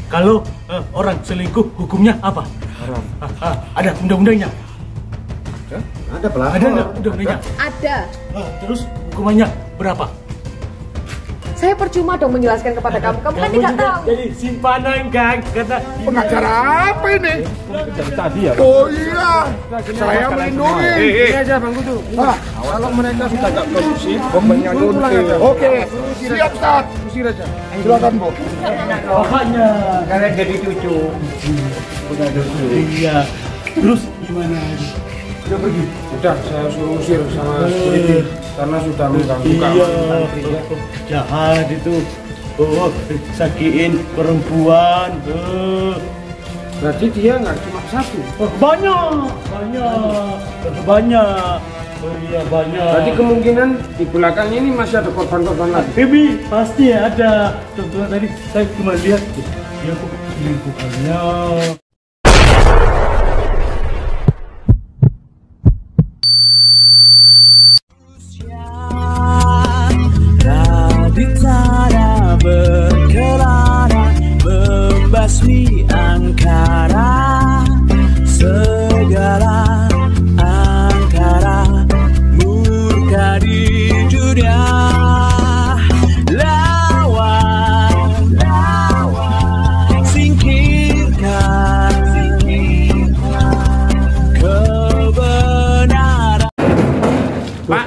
Kalau orang selingkuh hukumnya apa? Haram. Ada undang-undangnya. Ada pelapor. Ada nggak undang-undangnya? Ada. Terus hukumannya berapa? Saya percuma dong menjelaskan kepada kamu. Kamu kan tidak juga tahu. Jadi simpanan kan kata Pengacara apa ini? Dari tadi ya. Oh iya, saya melindungi. Ini aja Bang Kudu. Kalau mereka sudah nggak produksi, bomnya Oke, siap Ustaz. usir aja. Silakan Bu. makanya. Kalian jadi cucu. Udah dulu. Iya. Terus gimana? Udah pergi? Sudah, saya suruh usir sama security karena sudah mengganggu keamanan santri. Jahat itu. Oh, sakiin perempuan. Berarti dia nggak cuma satu. Banyak. Oh iya banyak. Berarti kemungkinan di belakangnya ini masih ada korban-korban lagi. Baby, pasti ada. Kebetulan tadi saya cuma lihat dia kok lingkungannya. Raditara berkelana membasmi angkara segala angkara murka di dunia lawan singkirkan kebenaran. Pak,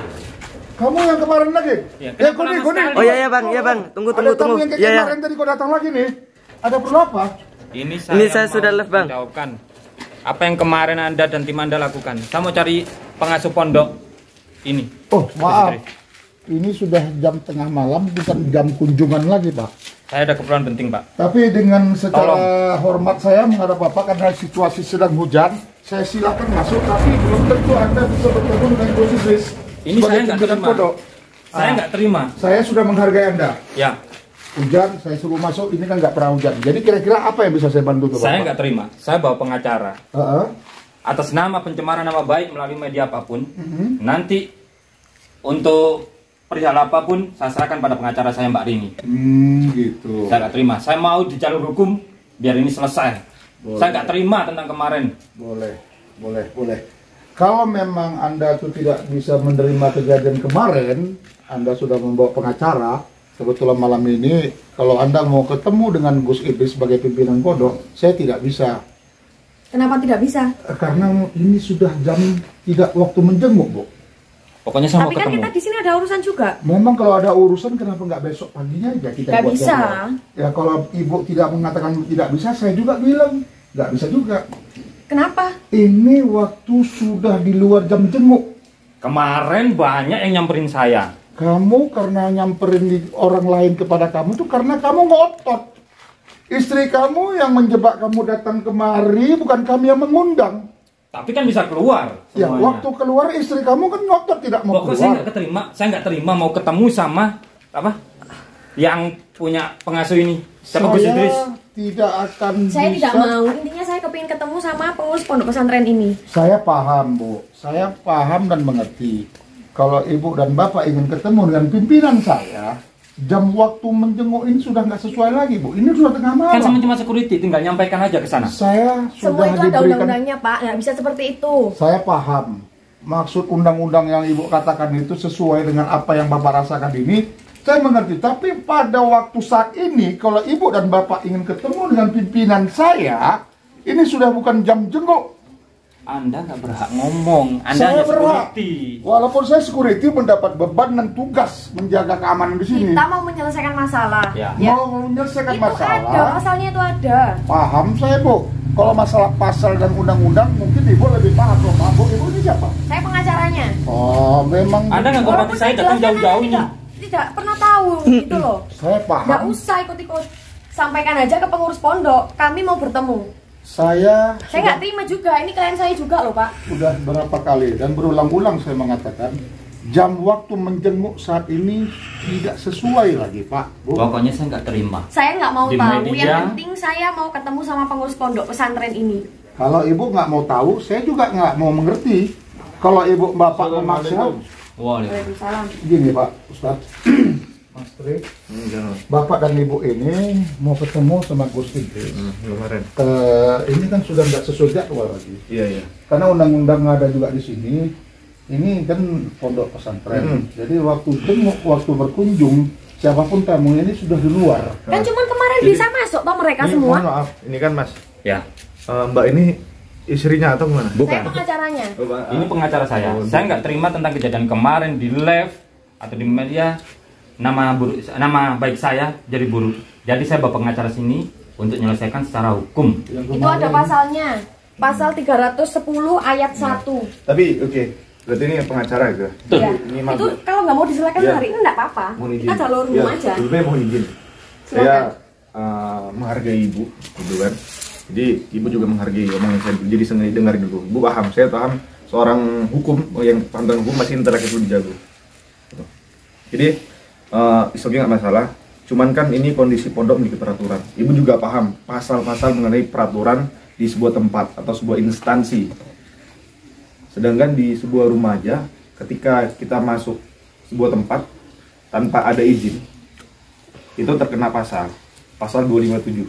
Kamu yang kemarin lagi? Ya, Kuning. Oh iya bang, Tunggu. Ada tamu yang kayak Iya ya. kemarin tadi kau datang lagi nih. Ada perlu apa? ini saya sudah live, Bang. menjawabkan apa yang kemarin Anda dan tim Anda lakukan. Saya mau cari pengasuh pondok ini. Oh maaf, ini sudah jam tengah malam, bukan jam kunjungan lagi Pak. Saya ada keperluan penting, Pak. Tapi dengan secara hormat saya menghadap Bapak karena situasi sedang hujan, saya silakan masuk. Tapi belum tentu Anda bisa bertemu dengan Gus Idris. Ini saya nggak terima. Pondok. Saya nggak terima. Saya sudah menghargai Anda. Ya, Hujan, saya suruh masuk, ini kan nggak pernah hujan. Jadi kira-kira apa yang bisa saya bantu tuh Bapak? saya nggak terima. Saya bawa pengacara. Heeh. Atas nama pencemaran nama baik melalui media apapun, nanti untuk perihal apapun saya serahkan pada pengacara saya Mbak Rini. Gitu. Saya nggak terima. Saya mau di jalur hukum biar ini selesai. Boleh. Saya nggak terima tentang kemarin. Boleh. Kalau memang Anda tuh tidak bisa menerima kejadian kemarin, Anda sudah membawa pengacara. Kebetulan malam ini, kalau Anda mau ketemu dengan Gus Idris sebagai pimpinan pondok, saya tidak bisa. Kenapa tidak bisa? Karena ini sudah jam tidak waktu menjenguk, Bu. Pokoknya saya mau Tapi kan ketemu. kita di sini ada urusan juga. Memang kalau ada urusan, kenapa nggak besok paginya aja kita Nggak buat bisa. jadwal? Ya kalau Ibu tidak mengatakan tidak bisa, saya juga bilang nggak bisa juga. Kenapa? Ini waktu sudah di luar jam jenguk. Kemarin banyak yang nyamperin saya. Kamu karena nyamperin orang lain kepada kamu tuh karena kamu ngotot. Istri kamu yang menjebak kamu datang kemari, bukan kami yang mengundang. Tapi kan bisa keluar Ya, semuanya. waktu keluar istri kamu kan ngotot tidak mau Pokoknya saya keluar. nggak terima mau ketemu sama apa yang punya pengasuh ini. Siapa Gus Idris? Saya tidak akan Saya bisa. tidak mau. Intinya saya kepingin ketemu sama pengurus pondok pesantren ini. Saya paham, Bu. Saya paham dan mengerti. Kalau Ibu dan Bapak ingin ketemu dengan pimpinan saya, jam waktu menjenguk ini sudah nggak sesuai lagi, Bu. Ini sudah tengah malam. Kan sama cuma security, tinggal nyampaikan aja ke sana. Saya Semua sudah itu ada diberikan. undang-undangnya, Pak. Nggak bisa seperti itu. Saya paham. Maksud undang-undang yang Ibu katakan itu sesuai dengan apa yang Bapak rasakan ini. Saya mengerti. Tapi pada waktu saat ini, kalau Ibu dan Bapak ingin ketemu dengan pimpinan saya, ini sudah bukan jam jenguk. Anda nggak berhak ngomong. Anda Saya hanya berhak. security. Walaupun saya security mendapat beban dan tugas menjaga keamanan di sini. Kita mau menyelesaikan masalah. Ya. Mau menyelesaikan Itu ada, masalah. pasalnya itu ada. Paham saya, Bu. Kalau masalah pasal dan undang-undang mungkin Ibu lebih paham. Loh, Pak, Bu, Ibu ini siapa? Saya pengacaranya. Oh, memang. Anda nggak Walaupun hormati saya datang jelaskan jauh-jauh Anda nih. tidak pernah tahu gitu loh. Saya Nggak paham. usah ikut-ikut. Sampaikan aja ke pengurus pondok. Kami mau bertemu. Saya Saya nggak terima juga. Ini klien saya juga loh, Pak. sudah berapa kali dan berulang-ulang saya mengatakan jam waktu menjenguk saat ini tidak sesuai lagi, Pak. Bu. Pokoknya saya nggak terima. Saya nggak mau Di tahu. media. Yang penting saya mau ketemu sama pengurus pondok pesantren ini. Kalau Ibu nggak mau tahu, saya juga nggak mau mengerti. Kalau Ibu Bapak memaksa, Waalaikumsalam. Waalaikumsalam. gini Pak Ustadz, Mas Tri, bapak dan ibu ini mau ketemu sama Gus Idris. Kemarin. Ini kan sudah nggak sesuai jadwal lagi. Iya. Karena undang-undang ada juga di sini. Ini kan pondok pesantren. Jadi waktu jenguk, waktu berkunjung, siapapun tamu ini sudah di luar. Kan cuman kemarin bisa masuk toh mereka Ini semua. mohon maaf, ini kan Mas. Ya. Mbak ini istrinya atau gimana? Saya Bukan. pengacaranya. Ini pengacara saya. Saya nggak terima tentang kejadian kemarin di live atau di media nama baik saya jadi buruk. Jadi saya bawa pengacara sini untuk menyelesaikan secara hukum. Itu ada pasalnya. Pasal 310 ayat 1. Tapi oke, berarti ini pengacara gitu. Betul. Ya. Ini Itu kalau nggak mau diselesaikan Ya. hari ini nggak apa-apa. mohon izin. Kita jalur Ya, aja. sebelumnya mohon izin. Saya menghargai ibu, gitu kan. Jadi ibu juga menghargai omongan saya. Jadi sengaja dengarin dulu. Ibu paham, saya paham. Seorang hukum yang paham tentang hukum masih intelek itu dijaga. Gitu. Jadi oke nggak masalah. Cuman kan ini kondisi pondok memiliki peraturan. Ibu juga paham pasal-pasal mengenai peraturan di sebuah tempat atau sebuah instansi. Sedangkan di sebuah rumah aja, ketika kita masuk sebuah tempat tanpa ada izin, itu terkena pasal 257.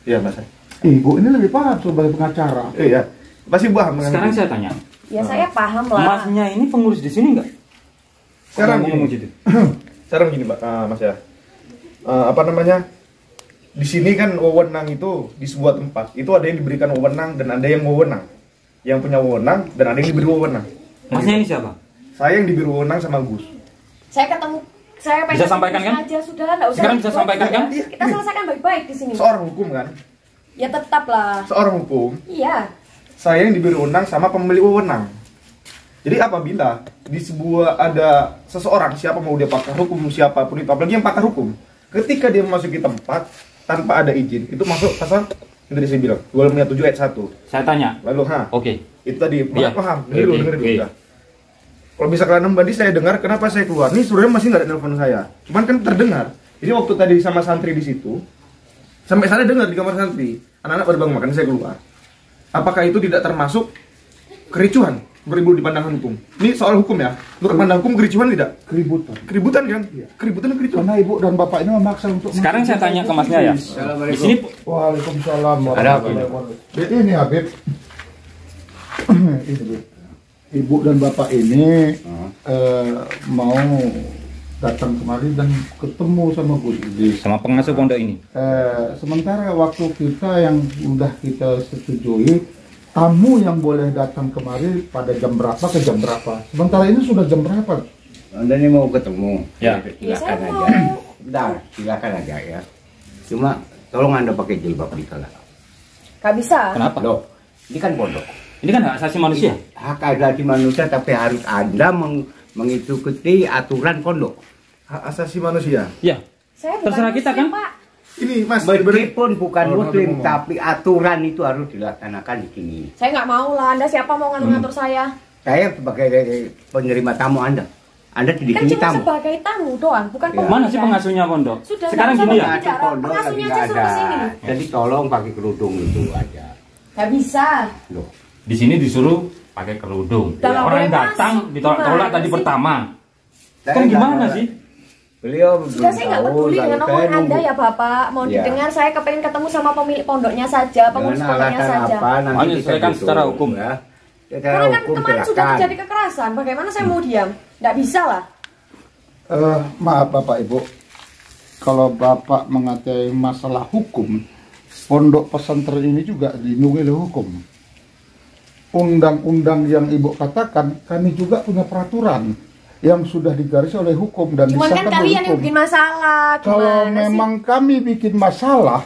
Iya Mas. Ibu ini lebih paham sebagai pengacara. Iya, pasti paham. Sekarang saya tanya, Ya saya paham lah. Masnya ini pengurus di sini nggak? Sekarang ngomong gini. gitu. Sekarang gini Mas ya. Apa namanya? Di sini kan wewenang itu di sebuah tempat itu ada yang diberikan wewenang dan ada yang wewenang. Yang punya wewenang dan ada yang diberi wewenang. Masnya ini siapa? Saya yang diberi wewenang sama Gus. Saya ketemu, saya pengen Bisa sampaikan kan? aja sudah, nggak usah. Sekarang bisa sampaikan kan? Kita selesaikan baik-baik di sini. Seorang hukum kan? Ya tetap lah. Seorang hukum. Iya. Saya yang diberi wewenang sama pemilik wewenang. Jadi apabila di sebuah ada seseorang, siapa mau dia pakar hukum, siapapun itu, apalagi yang pakar hukum, ketika dia memasuki tempat tanpa ada izin, itu masuk pasal yang tadi saya bilang 257 ayat 1. Saya tanya. Lalu Oke. itu tadi Iya. paham. Dengerin dulu, dengerin dulu. Oke. Udah. Kalau bisa kalian tadi saya dengar kenapa saya keluar. Ini sebenarnya masih nggak ada telepon saya. Cuman kan terdengar. Jadi waktu tadi sama santri di situ, sampai sana dengar di kamar santri, anak-anak pada bangun makan, saya keluar. Apakah itu tidak termasuk kericuhan beribu di pandangan hukum? Ini soal hukum ya. Menurut pandangan hukum kericuhan tidak? Keributan. Keributan kan? Keributan dan kericuhan. Karena ibu dan bapak ini memaksa untuk Sekarang saya tanya ke Masnya ya. Di sini Waalaikumsalam warahmatullahi wabarakatuh. Ini Habib. Ini Habib. Ibu dan bapak ini mau datang kemari dan ketemu sama Gus Idris. sama pengasuh pondok ini. Sementara waktu kita yang udah kita setujui, tamu yang boleh datang kemari pada jam berapa ke jam berapa. Sementara ini sudah jam berapa? Anda ini mau ketemu? Ya. Ya saya Silakan mau. aja. Bentar, silakan aja ya. Cuma tolong Anda pakai jilbab di kala. Gak bisa. Kenapa? Loh, ini kan pondok. Ini kan hak asasi manusia. Hak asasi manusia, tapi harus Anda mengikuti aturan pondok. Hak asasi manusia. Ya. Saya bukan Terserah kita, muslim, kan? Pak. Ini Mas, diberi Meskipun bukan Oh, muslim, ngomong. tapi aturan itu harus dilaksanakan di sini. Saya nggak mau lah. Anda siapa mau ngatur saya? Saya sebagai penerima tamu Anda di Kan sini cuma tamu. sebagai tamu doang, bukan Ya. pemilik. Mana sih pengasuhnya pondok? Sudah, Sekarang nggak gini usah ya. bicara. Pondok lagi Pengasuhnya nggak aja suruh ada. kesini. Jadi tolong pakai kerudung itu aja. Gak bisa. Loh. Di sini disuruh pakai kerudung. Udah nggak Orang boleh datang masuk. ditolak-tolak Gimana tadi sih? pertama. Saya Kan nggak gimana ada. sih? Beliau Sudah saya nggak peduli dengan omongan Anda ya Bapak. Mau Ya. didengar saya kepengen ketemu sama pemilik pondoknya saja, pengurus Dengan pondoknya alasan saja. apa nanti Makanya kita selesaikan tutup, secara hukum. ya. Secara Karena kan hukum kemarin sudah silakan. terjadi kekerasan. Bagaimana saya mau diam? Nggak bisa lah. Maaf Bapak Ibu, kalau Bapak mengatai masalah hukum, pondok pesantren ini juga dilindungi oleh hukum. Undang-undang yang Ibu katakan, kami juga punya peraturan yang sudah digaris oleh hukum dan Cuman kan disahkan oleh kalian yang hukum. bikin masalah. Kalau Gimana sih? memang kami bikin masalah,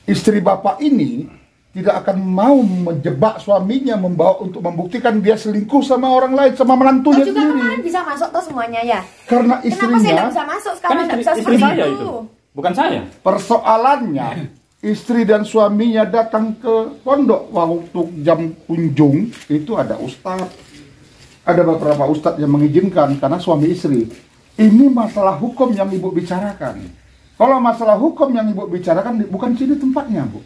istri Bapak ini tidak akan mau menjebak suaminya membawa untuk membuktikan dia selingkuh sama orang lain, sama Toh menantunya juga kemarin sendiri. bisa masuk tuh semuanya ya. Karena Kenapa saya istrinya, nggak bisa masuk sekarang? Kan Nggak istri, bisa istri seperti saya itu. itu. Bukan saya. persoalannya istri dan suaminya datang ke pondok waktu jam kunjung itu ada ustadz, ada beberapa ustadz yang mengizinkan karena suami istri. Ini masalah hukum yang ibu bicarakan. Kalau masalah hukum yang ibu bicarakan bukan sini tempatnya, Bu.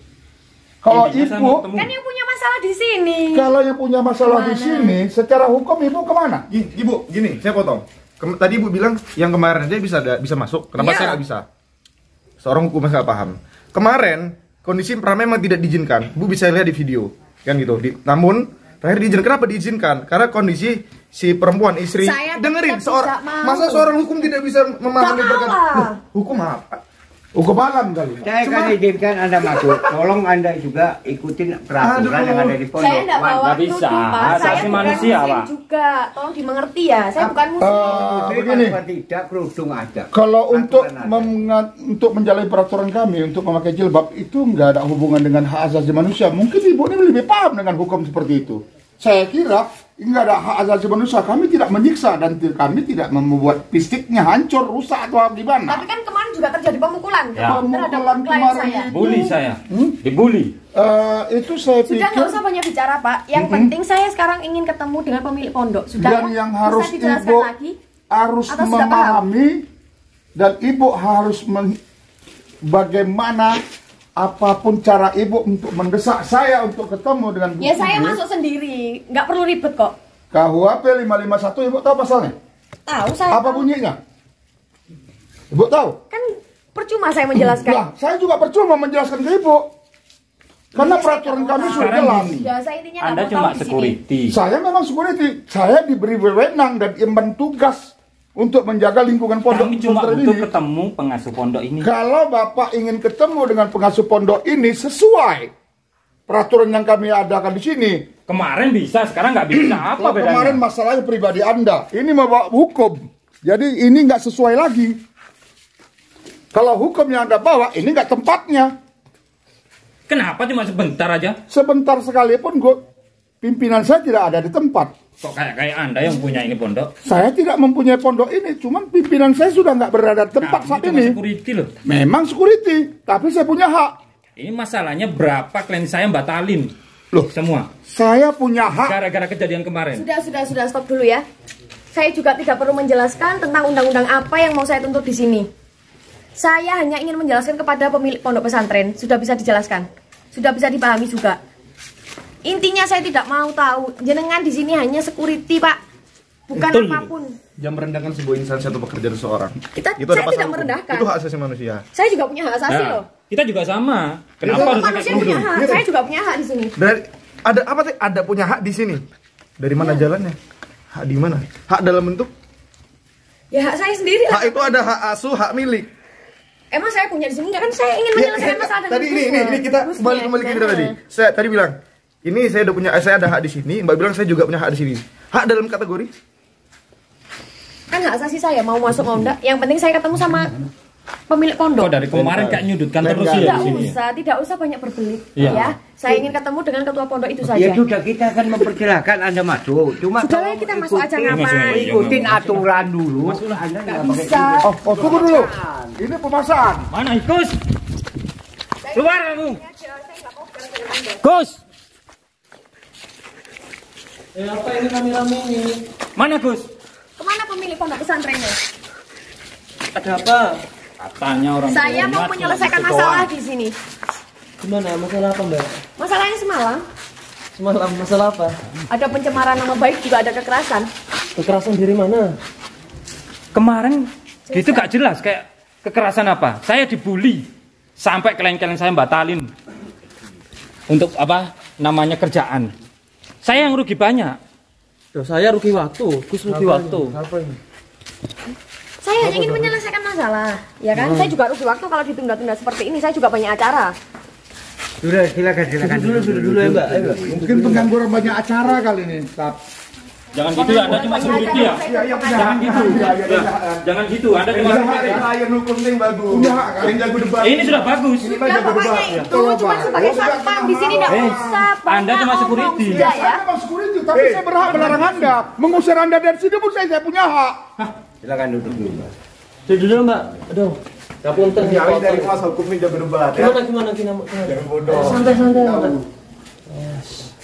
Kalau Intinya saya ibu, mau ketemu. Kan yang punya masalah di sini. kalau yang punya masalah di Kemana? sini, secara hukum ibu kemana? Ibu, gini, saya potong. Tadi Ibu bilang yang kemarin aja bisa masuk. Kenapa Iya. saya nggak bisa? Seorang hukum nggak paham. Kemarin kondisi Pram memang tidak diizinkan. Bu bisa lihat di video, kan gitu. Namun terakhir diizinkan. Kenapa diizinkan? Karena kondisi si perempuan istri. Saya Dengerin, tidak mau. masa seorang hukum tidak bisa memahami Gak perkataan? malah. Loh, hukum apa? Hukum alam kali. Saya kan izinkan Anda masuk. Tolong Anda juga ikutin peraturan yang ada di pondok. Saya enggak bawa Nggak bisa. Pak. Asasi Saya bukan manusia, muslim Pak. juga. Tolong dimengerti ya. Saya bukan muslim. Begini. Tidak kerudung aja. Kalau untuk Aturan ada. untuk menjalani peraturan kami untuk memakai jilbab itu nggak ada hubungan dengan hak asasi manusia. Mungkin ibu ini lebih paham dengan hukum seperti itu. Saya kira nggak ada hak asasi manusia. Kami tidak menyiksa dan kami tidak membuat fisiknya hancur, rusak atau gimana. Tapi kan kemarin juga terjadi pemukulan Ya. terhadap Pemukulan klien kemarin saya. itu. Bully saya. Dibully. Itu saya Sudah nggak pikir usah banyak bicara Pak. Yang penting saya sekarang ingin ketemu dengan pemilik pondok. Sudah dan ya? yang Bisa harus dijelaskan ibu lagi? harus Atau sudah memahami dan ibu harus bagaimana apapun cara ibu untuk mendesak saya untuk ketemu dengan Bu Ya saya Ibu. masuk sendiri, nggak perlu ribet kok. KUHP 551 ibu tahu pasalnya? Tahu saya. Apa tahu. bunyinya? Ibu tahu? Kan percuma saya menjelaskan. Lah, saya juga percuma menjelaskan ke ibu. Karena Iya, peraturan saya kami tahu. sudah Sekarang jelas. Ya saya intinya nggak Anda mau cuma tahu di sini. security. Saya memang security. Saya diberi wewenang dan emban tugas untuk menjaga lingkungan pondok Kami cuma pesantren butuh ini. ketemu pengasuh pondok ini. Kalau Bapak ingin ketemu dengan pengasuh pondok ini sesuai peraturan yang kami adakan di sini. Kemarin bisa, sekarang nggak bisa. Apa Kalau bedanya? kemarin masalahnya pribadi Anda, ini membawa hukum. Jadi ini nggak sesuai lagi. Kalau hukum yang Anda bawa, ini nggak tempatnya. Kenapa cuma sebentar aja? Sebentar sekalipun pimpinan saya tidak ada di tempat. Kok kayak Anda yang punya ini pondok? Saya tidak mempunyai pondok ini, cuman pimpinan saya sudah nggak berada di tempat Kami saat cuma ini. security loh. Memang security, tapi saya punya hak. Ini masalahnya berapa klien saya batalin? Loh. Semua. Saya punya hak. Gara-gara kejadian kemarin. Sudah, stop dulu ya. Saya juga tidak perlu menjelaskan tentang undang-undang apa yang mau saya tuntut di sini. Saya hanya ingin menjelaskan kepada pemilik pondok pesantren. Sudah bisa dijelaskan. Sudah bisa dipahami juga. Intinya saya tidak mau tahu. Jenengan di sini hanya security, Pak. Bukan Betul. apapun. Jangan merendahkan sebuah instansi atau pekerjaan seseorang. Saya pasal tidak hukum. merendahkan. Itu hak asasi manusia. Saya juga punya hak asasi loh. Kita juga sama. Kenapa Semua harus pakai manusia punya kerudung? hak. Saya juga punya hak di sini. Dari ada apa sih? Ada punya hak di sini. Dari mana jalannya? Hak di mana? Hak dalam bentuk? Ya hak saya sendiri lah. Hak itu ada hak asuh, hak milik. Emang saya punya di sini nggak? Kan saya ingin menyelesaikan masalah dengan tadi ini semua. kita Harusnya, kembali ke kita jangan. tadi. Saya tadi bilang, ini saya udah punya, saya ada hak di sini. Mbak bilang saya juga punya hak di sini. Hak dalam kategori? Kan hak asasi saya mau masuk mau enggak. Yang penting saya ketemu sama pemilik pondok. Kok dari kemarin kayak nyudutkan terus ya Tidak di sini. ya? tidak usah banyak berbelit Iya. ya. Saya ingin ketemu dengan ketua pondok itu Ya saja. sudah, kita akan mempersilahkan Anda masuk. Cuma Sudah tolong kita masuk aja ikutin- ngapain? Ikutin aturan dulu. Anda nggak pakai Bisa. Oh, tunggu dulu. Ini pemasangan. Mana Gus? Keluar kamu. Gus. Apa ini rame-rame ini? Mana Gus? Kemana pemilik pondok pesantrennya? Ada apa? Katanya orang Saya mau menyelesaikan masalah di sini. Gimana? Masalah apa mbak? Masalahnya semalam Semalam masalah apa? ada pencemaran nama baik juga ada kekerasan. Kekerasan dari mana? Kemarin gitu gak jelas kayak kekerasan apa? Saya dibully sampai klien-klien saya batalin untuk apa namanya kerjaan. Saya yang rugi banyak. Loh, saya rugi waktu. Gus rugi waktu. Apa ini? Saya hanya ingin menyelesaikan masalah, ya kan? Saya juga rugi waktu kalau ditunda-tunda seperti ini. Saya juga banyak acara. Sudah, silakan. Dulu ya mbak. Ayo, Mbak. Mungkin pengangguran banyak acara kali ini. Jangan gitu ya, Anda cuma security ya. Jangan gitu. Jangan gitu, Anda cuma security. Klien hukum yang bagus. Yang jago debat. Ini sudah bagus. Sudah pokoknya itu cuma sebagai satpam di sini tidak usah. Anda banyak cuma omong, security. sudah ya. Saya memang security, tapi saya berhak melarang Anda. Mengusir Anda dari sini pun saya punya hak. Silakan duduk dulu, Mbak. Duduk dulu mbak. Aduh. Gak punten. Nyari dari kuasa hukum yang jago debat. Ya. Gimana? Jangan bodoh. Santai.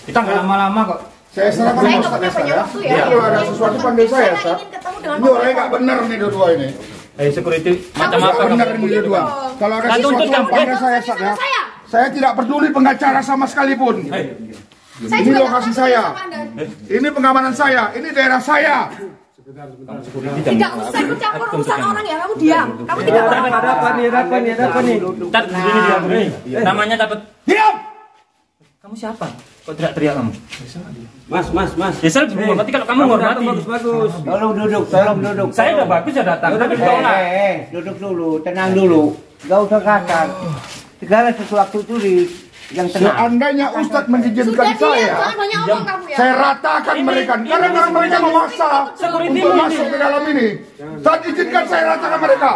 Kita nggak lama-lama kok. Saya serahkan Saya sama nggak punya Ustaz banyak ya. waktu ya. Kalau ada sesuatu panggil saya, Saya Ustaz. ingin ketemu dengan Ini orangnya nggak benar nih dua ini. Security macam Kamu apa Benar kamu? ini dua. Kalau ada Saya sesuatu tuntut kamu. panggil saya, Ustaz ya. saya. Saya tidak peduli pengacara sama sekalipun. Saya Ini juga lokasi nggak saya. sama Anda. Ini pengamanan saya. Ini daerah saya. Kamu security Tidak usah ikut campur urusan orang ya, kamu diam. Kamu tidak apa-apa. Ada apa nih? Catat begini dia, Bro. Namanya catat. Diam! Kamu siapa? Kok teriak kamu? Mas. Ya saya berhormati kalau kamu menghormati. Bagus. Tolong duduk. Saya udah bagus ya datang, tapi ditolak. Duduk dulu, tenang dulu. Gak usah kasar. Segala sesuatu itu yang tenang. Seandainya Ustadz mengizinkan Sudah diam, saya, jangan banyak omong kamu ya. saya ratakan mereka. Karena mereka memaksa untuk masuk ke dalam ini. Saat izinkan saya ratakan mereka.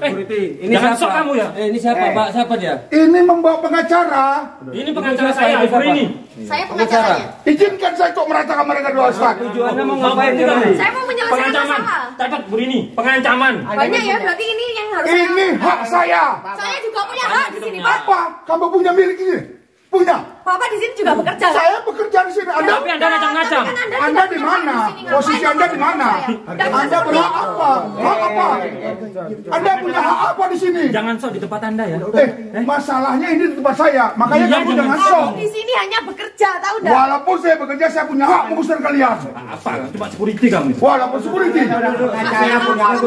Ini Jangan siapa? sok kamu ya. Ini siapa, Pak? Siapa dia? Ini membawa pengacara. Ini pengacara saya, Ibu ini. Saya pengacaranya. Izinkan saya untuk meratakan mereka dua Ustadz. Tujuannya mau ngapain dia? Saya mau menyelesaikan Pengancaman. masalah. Catat Bu Rini, pengancaman. Banyak ya, berarti ini yang harus Ini hak saya. Saya juga punya hak di sini, Pak. Apa? Kamu punya milik ini? Punya. Bapak di sini juga bekerja. Kan? Saya bekerja di sini. Anda Tapi Anda ngacam-ngacam. Tapi kan Anda tidak di bekerja mana? di sini. Posisi Ngapain Anda di kamu mana? saya? Tidak bisa Anda seperti berhak itu. apa? Hak apa? Anda punya hak apa di sini? Jangan sok di tempat Anda ya. Masalahnya ini di tempat saya. Makanya Iya, kamu jangan jangan sok. sok. Di sini hanya bekerja, tahu enggak? Walaupun saya bekerja, saya punya hak mengusir kalian. Apa? Cuma security kamu. Walaupun security,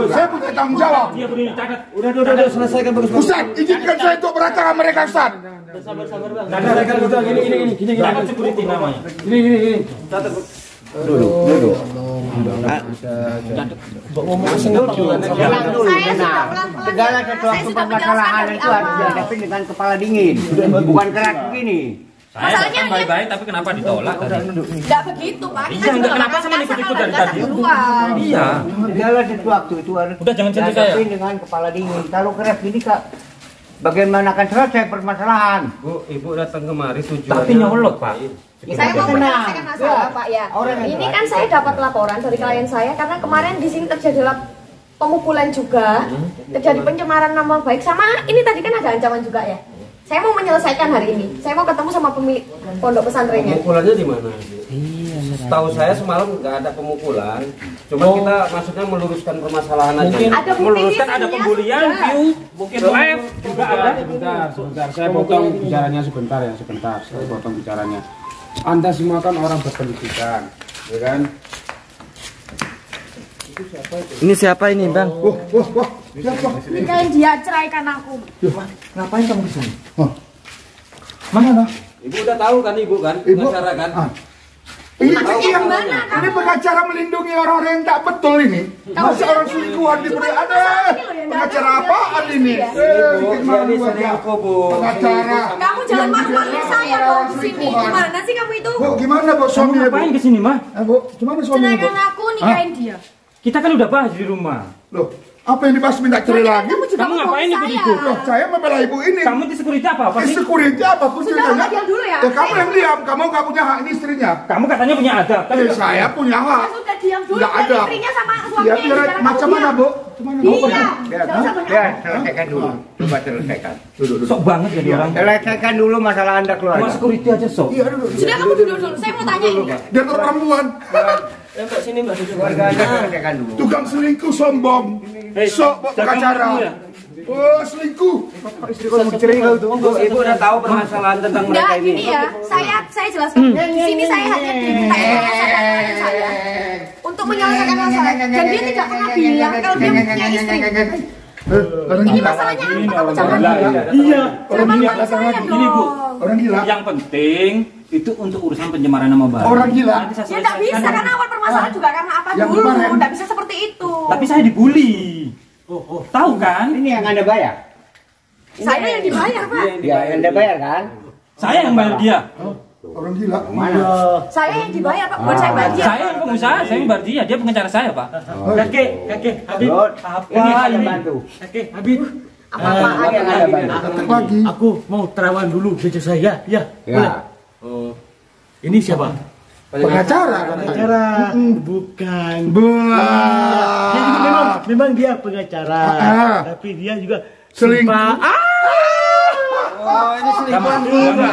saya punya tanggung jawab. Iya Bu Rini, catat. Udah, selesaikan bagus. Ustaz, izinkan saya untuk meratakan mereka, Ustaz. Selesaikan udah gini. Catat security namanya. Gini. Catat. Duduk. Tenang dulu, Saya sudah tenang. pelan-pelan Segala ya. sesuatu Saya sudah permasalahan menjelaskan itu dari harus awal. dihadapi dengan kepala dingin, bukan keras begini. Saya Masalahnya datang baik-baik tapi kenapa ditolak tadi? Enggak begitu, Pak. Kita Iya, juga kenapa bakal sama kasar ikut-ikut kalau dari kasar tadi? duluan. Iya. Segala sesuatu itu harus Udah, jangan sentuh dihadapi saya. dengan kepala dingin. Kalau keras gini, Kak, bagaimana akan selesai permasalahan? Bu, Ibu datang kemari tujuannya. Tapi nyolot, Pak. Saya mau menyelesaikan masalah, Pak ya. Orang yang Ini baik. kan saya dapat laporan dari klien saya karena kemarin di sini terjadi pemukulan juga, terjadi pencemaran nama baik sama ini tadi kan ada ancaman juga ya. Saya mau menyelesaikan hari ini. Saya mau ketemu sama pemilik pondok pesantrennya. Pemukulannya di mana? Tahu saya semalam nggak ada pemukulan. Cuma kita maksudnya meluruskan permasalahan aja. Ada bukti Meluruskan ada videonya pembulian, sudah. view, mungkin live juga ada. Sebentar. Saya potong bicaranya sebentar. Saya potong bicaranya. Anda semua kan orang berpendidikan, ya kan? Ini siapa ini, Bang? Nikahin dia, ceraikan aku. Ngapain kamu di sini? Mana? Ibu udah tahu kan Ibu kan? Pengacara kan? Ini Maksudnya yang gimana? ini pengacara melindungi orang-orang yang tak betul ini. Masih orang selingkuhan diberi ada. Pengacara apaan ini? Bikin malu Ini aja. selingkuh, Bu. Pengacara. Kamu jangan Yang malu-maluin dibela saya orang dong di sini. selingkuhan. Gimana sih kamu itu? Bu, gimana Bu Kamu suaminya, Bu? ngapain ke sini, Mah? Bu, gimana suaminya, Bu? Ceraikan aku, nikahin dia. Kita kan udah bahas di rumah. Loh, apa yang dibahas minta cerai lagi? Kamu juga Kamu mau ngapain saya. ikut-ikut? Loh, saya membela ibu ini. Kamu di security apa sih? Security apapun Sudah, ceritanya. diam dulu ya. Kamu yang diam, kamu nggak punya hak, ini istrinya. Kamu katanya punya adab, tapi Saya punya hak. Sudah diam dulu. Nggak Biar ada. istrinya sama Ya, suaminya biar bicara macam kamu mana, diam. Bu? Gimana, Bu? Iya. Nggak usah banyak. Ya, selesaikan dulu. Coba selesaikan. sok banget jadi orang. Selesaikan dulu masalah Anda Cuma keluarga. security aja sok. Iya, duduk. Sudah kamu duduk dulu. Saya mau tanya ini. Dia tuh perempuan. Mbak sini Mbak. Keluarga Anda selesaikan dulu. Tukang selingkuh sombong. Sok pengacara. Oh, selingkuh. Bu, Ibu udah tahu permasalahan tentang Enggak, mereka ini. gini ya. Saya jelaskan. Di sini saya hanya diminta informasi dari saya untuk menyelesaikan masalah. Dan dia tidak pernah bilang kalau dia punya istri. Orang Ini gila. masalahnya apa? Kamu jangan Iya. Orang jangan gila. malu saya Gini, Bu. dong. Orang gila. Yang penting itu untuk urusan pencemaran nama baik. Orang gila. Nanti saya Ya tidak bisa selesaikan. karena awal permasalahan juga karena apa Yang dulu. kemarin. Tidak bisa seperti itu. Tapi saya dibully. Tahu kan? Ini yang Anda bayar? Saya yang dibayar, Pak. Ya, Anda bayar kan? Saya yang bayar dia. Orang gila. Mana? Saya yang dibayar, Pak. Bukan saya bayar. Saya yang pengusaha, saya yang bayar dia. Dia pengacara saya, Pak. Kakek, Habib. Lord, ini Apa Anda ini? bantu. Kakek, Habib. Apa-apaan Ini yang Anda bantu. Datang lagi. Aku mau terawih dulu cucu saya. Ya. Ya. Oh. Ini siapa? Pengacara. Pengacara. Bukan. Bah. Dia juga memang dia pengacara. Tapi dia juga Selingkuh. sumpah. Oh, ini selingkuhan Jangan, juga.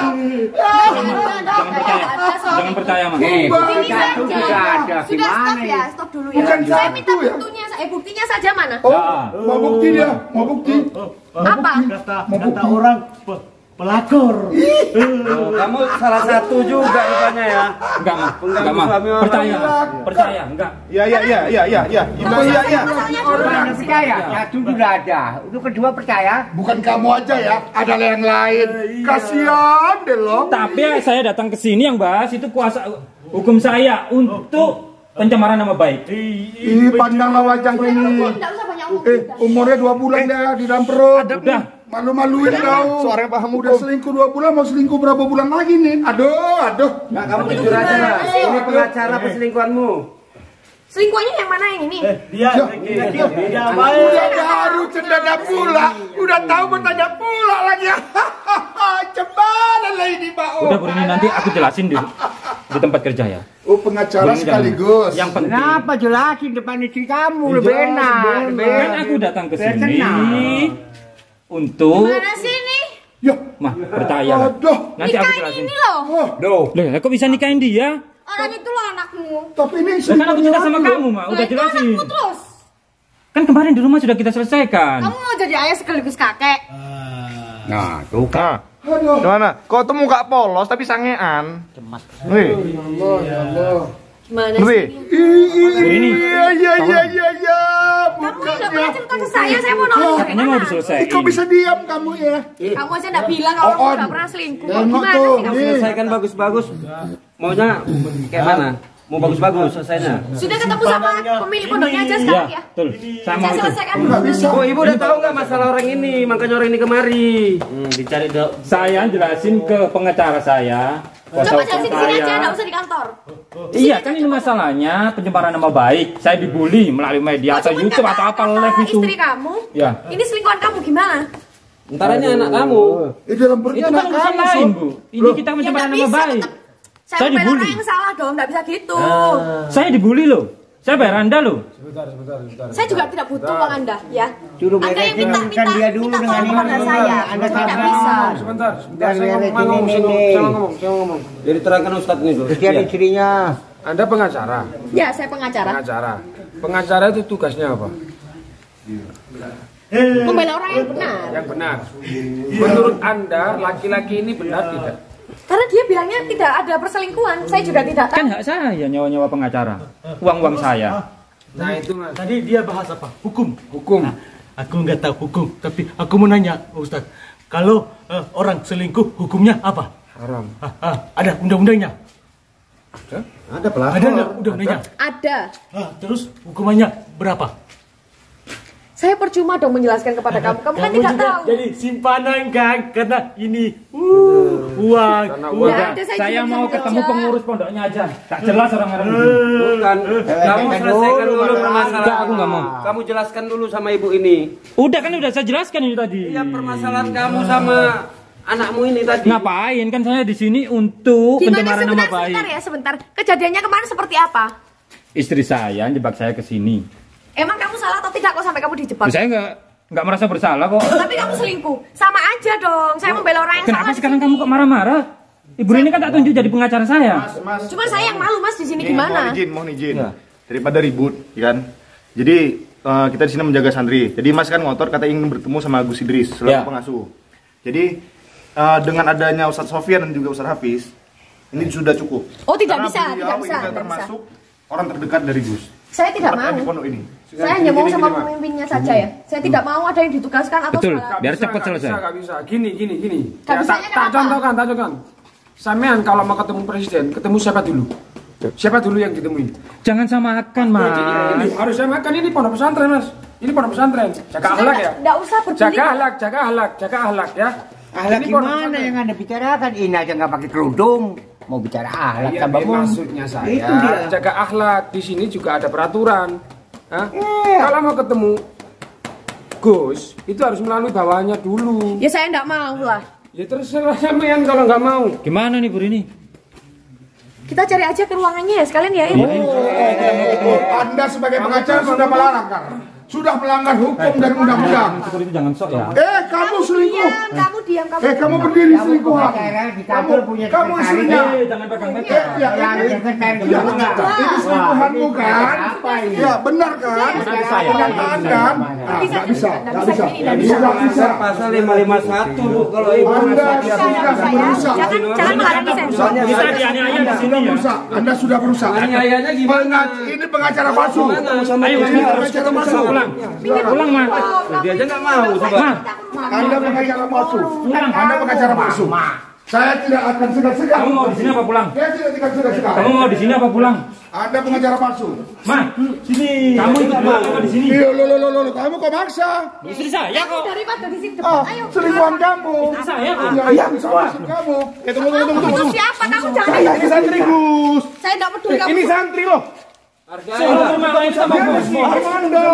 jangan percaya, Mas. Nih, Ini buktinya itu saja. sudah ada. Sudah Gimana stop ini? ya, stop dulu ya. Bukan Saya minta satu ya? buktinya saja mana? Oh, mau bukti dia, mau bukti. Apa? Kata orang pelakor. Kamu salah satu juga rupanya ya. Enggak mah, enggak mah. suami orang. Percaya, enggak. Iya. Ibu iya. Orang yang percaya, satu sudah ada. Untuk kedua percaya. Bukan kamu aja ya, ada yang lain. Kasihan deh lo. Tapi saya datang ke sini yang bahas itu kuasa hukum saya untuk pencemaran nama baik. Ini pandanglah wajah ini. Enggak usah banyak ngomong. Umurnya 2 bulan dah di dalam perut. Udah. Malu-maluin kau. Suaranya paham Udah selingkuh 2 bulan, mau selingkuh berapa bulan lagi nih? Aduh. Nah, kamu jujur aja lah. Ini pengacara perselingkuhanmu. Selingkuhannya yang mana yang ini? Dia baik. Udah baru cendana pula. Udah tahu bertanya pula lagi. Cemana lah ini, Pak. Udah Bu Rini, nanti aku jelasin di tempat kerja ya. Oh, pengacara Ini sekaligus. Yang penting Kenapa jelasin depan istri kamu? Lebih Jelas, enak. boleh. Lebih kan enak. aku datang ke Biar sini tenang. untuk Mana sih ini? Ya, mah percaya lah. aduh. Nanti aku Nikahin jelasin. ini loh. Loh, kok bisa nikahin dia? Orang itu loh anakmu. Tapi ini Lah kan aku cinta sama kamu, Mak. Lah, Udah itu jelasin. anakmu terus. Kan kemarin di rumah sudah kita selesaikan. Kamu mau jadi ayah sekaligus kakek. Nah, tuh kan. Aduh. Gimana? Kok tuh muka polos tapi sangean? Cemas. Wih. Gimana Wih. sih? Ini Iya. Kamu nggak pernah cerita ke saya mau nolong makanya mau diselesaikan. Kok bisa diam kamu ya? Kamu aja nggak bilang kalau kamu nggak pernah selingkuh. Tengok Gimana tuh. sih kamu? Nih. Selesaikan bagus-bagus. Maunya kayak mana? Mau bagus-bagus selesainya. Sudah ketemu sama pemilik pondoknya aja Iya, sekarang ya. betul. Saya mau Saya itu. selesaikan. Nggak bisa. Oh, ibu udah tahu nggak masalah orang ini? Makanya orang ini kemari. Dicari dok. Saya jelasin ke pengacara saya. kuasa Coba hukum jelasin di sini aja, saya. nggak usah di kantor. Iya kan ini masalahnya pencemaran nama baik. Saya dibully melalui media atau Cuma YouTube kata- atau apa kata live itu. Istri kamu, Ya. ini selingkuhan kamu gimana? Ntar ini anak kamu. Dalam perutnya Itu kan anak urusan kamu, lain, Sob. Bu. Ini kita Ya pencemaran nggak nama bisa baik. tetap. Saya Saya membela dibully. orang yang salah dong, nggak bisa gitu. Saya dibully loh. Saya bayar Anda loh. Saya juga tidak butuh uang Anda, ya. Suruh Anda yang beresin urusan dia dulu minta dengan tolong kepada ini. saya. Anda Saya tidak sabar. bisa. Sebentar, Dan saya beresin ngomong, ini. saya ngomong. Jadi terangkan Ustadz ini dulu. Kesian istrinya. Anda pengacara. Ya, saya pengacara. Pengacara itu tugasnya apa? Membela orang yang benar. Yang benar. Menurut Anda, laki-laki ini benar tidak? Karena dia bilangnya tidak ada perselingkuhan. Saya juga tidak tahu. Kan hak saya nyawa-nyawa pengacara. Uang-uang saya. Nah itu mas. Tadi dia bahas apa? Hukum. Hukum. Nah, aku nggak tahu hukum, tapi aku mau nanya, Ustaz. Kalau orang selingkuh, hukumnya apa? Haram. Ada undang-undangnya. Ada pelakor. Ada nggak undang-undangnya? Ada. Terus hukumannya berapa? Saya percuma dong menjelaskan kepada kamu. Kamu kan tidak juga tahu. jadi simpanan kan? Karena ini uang. Karena uang. Nggak ada, saya Saya juga mau bisa ketemu kerja. pengurus pondoknya aja. Tak jelas orang-orang ini. Bukan. Kamu selesaikan dulu permasalahan. Enggak, aku nggak mau. Kamu jelaskan dulu sama ibu ini. Udah kan udah saya jelaskan ini tadi. Iya permasalahan kamu sama anakmu ini tadi. Ngapain? Kan saya di sini untuk Gimana pencemaran nama sebentar, baik. sebentar ya, sebentar. Kejadiannya kemarin seperti apa? Istri saya jebak saya ke sini. Emang kamu salah atau tidak kok sampai kamu dijebak? Saya nggak merasa bersalah kok. Tapi kamu selingkuh. Sama aja dong. Saya membela orang yang Kenapa salah. sekarang kamu kok marah-marah? Ibu ini kan tak tunjuk jadi pengacara saya. Cuma saya yang malu Mas di sini Nih, gimana? mohon izin. Daripada ribut, ya kan? Jadi kita di sini menjaga santri. Jadi Mas kan ngotot kata ingin bertemu sama Gus Idris selaku Ya. pengasuh. Jadi dengan adanya Ustadz Sofyan dan juga Ustadz Hafiz, ini sudah cukup. Oh, tidak Karena bisa, beliau tidak bisa, ini tidak termasuk orang terdekat dari Gus. Saya tidak Seperti mau. di pondok ini. Saya hanya mau sama pemimpinnya saja ya. Saya tidak mau ada yang ditugaskan atau Betul. segala- Biar cepat selesai. Nggak bisa. Gini. Nggak Ya, bisanya tak kenapa? contohkan. Sampean kalau mau ketemu presiden, ketemu siapa dulu? Siapa dulu yang ditemui? Jangan samakan, Mas. Ini harus saya makan ini pondok pesantren mas. Ini pondok pesantren. Jaga akhlak ya. Nggak usah berpilih. Jaga akhlak ya. Ahlak Ini pondok gimana pesantren. yang Anda bicarakan? Ini aja nggak pakai kerudung. Mau bicara ahlak Iya, tambah maksudnya Itu saya dia. jaga akhlak. Di sini juga ada peraturan. Hah? Kalau mau ketemu Gus, itu harus melalui bawahannya dulu. Ya saya nggak mau lah. Ya terserah sampean kalau nggak mau. Gimana nih Bu Rini? Kita cari aja ke ruangannya ya sekalian ya. Anda sebagai pengacara sudah melarang kan? sudah melanggar hukum dan undang-undang. Itu jangan sok ya. Kamu selingkuh. Kamu diam, kamu. Kamu berdiri selingkuhan. Di kantor punya Kamu istrinya. Jangan pegang-pegang. Ya, itu selingkuhanmu kan? Ya, benar kan? Saya. Kenyataan kan? Nggak bisa. Pasal 551 Bu, kalau ibu Anda sudah berusaha. Jangan menghalangi saya. Bisa dianiaya di sini ya. Anda sudah berusaha. Aniayanya gimana? Ini pengacara palsu. Ayo Ini pengacara palsu. Pulang, Ma. Dia aja nggak mau coba. Anda pengacara palsu. Anda pengacara palsu. Saya tidak akan segan-segan. Kamu mau di sini apa pulang? Saya tidak akan segan-segan. Kamu mau di sini apa pulang? Anda pengacara palsu. Ma, sini. Kamu ikut pulang apa di sini? Iya, lo, kamu kok maksa? Istri saya kok. Daripada di sini depan. Ayo. Selingkuhan kamu. Saya kok. Iya, maksud kamu. Tunggu. Itu siapa? Kamu jangan. Ini santri, Gus. Saya tidak peduli kamu. Ini santri loh. Saya rumah lain sama bos. Anda.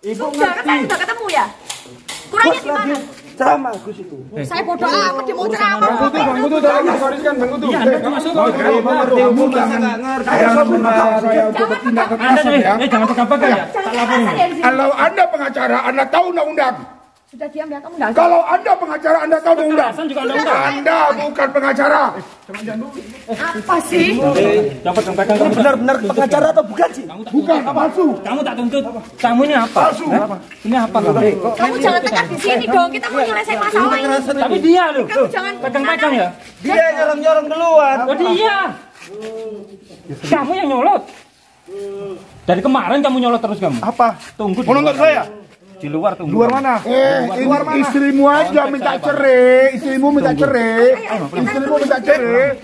Sudah kan saya sudah ketemu ya. Kurangnya di mana? Sama Gus itu. Saya bodoh amat dia mau ceramah. Bang Kutu, tolong laporiskan Bang Kutu. Iya, Anda masuk. Kamu jangan saya untuk bertindak kekerasan ya. Jangan pegang-pegang ya. Tak laporin. Kalau Anda pengacara, Anda tahu undang-undang. Sudah diam ya kamu. Enggak. Kalau Anda pengacara, Anda tahu undang-undang. Kekerasan juga undang-undang. Anda bukan pengacara. Apa sih? Dapat pegang kamu. Benar-benar pengacara atau bukan sih? Bukan, palsu. Kamu tak tuntut. Kamu ini apa? Palsu. Ini apa kamu? Kamu jangan tekan di sini dong. Kita mau nyelesain masalah ini. Tapi dia loh. Kamu jangan Pegang-pegang ya. Dia nyorong-nyorong duluan. Oh dia. Kamu yang nyolot. Dari kemarin kamu nyolot terus kamu. Apa? Tunggu. Mau nonton saya? Di luar tunggu. Luar mana? Ini istrimu aja minta cerai. Istrimu minta cerai. Istrimu minta cerai.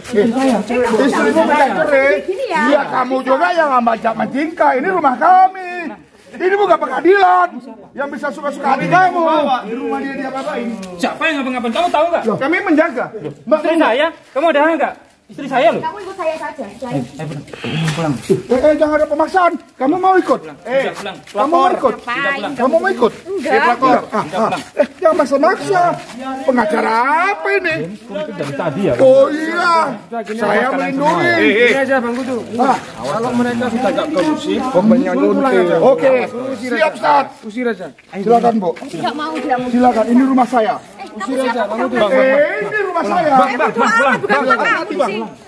Istrimu minta cerai. Iya, kamu juga yang ngambajak Majinka. Ini rumah kami. Ini bukan pengadilan yang bisa suka-suka hati kamu. Di rumah dia diapa-apain. Siapa yang ngapa-ngapain? Kamu tahu nggak? Kami menjaga. Istri saya. Kamu ada nggak? Istri saya loh. Kamu ikut saya saja. Pulang. Jangan ada pemaksaan. Kamu mau ikut? Kamu mau ikut? Kamu mau ikut? Enggak. Jangan maksa-maksa. Pengacara apa ini? Itu dari tadi ya. Oh iya, saya melindungi. Ini aja Bang Kutu. Kalau mereka sudah nggak kondusif, Oke, siap Ustaz. usir aja. Silakan Bu. Tidak mau, tidak mau. Silakan, ini rumah saya. Kamu siapa? Ini rumah saya.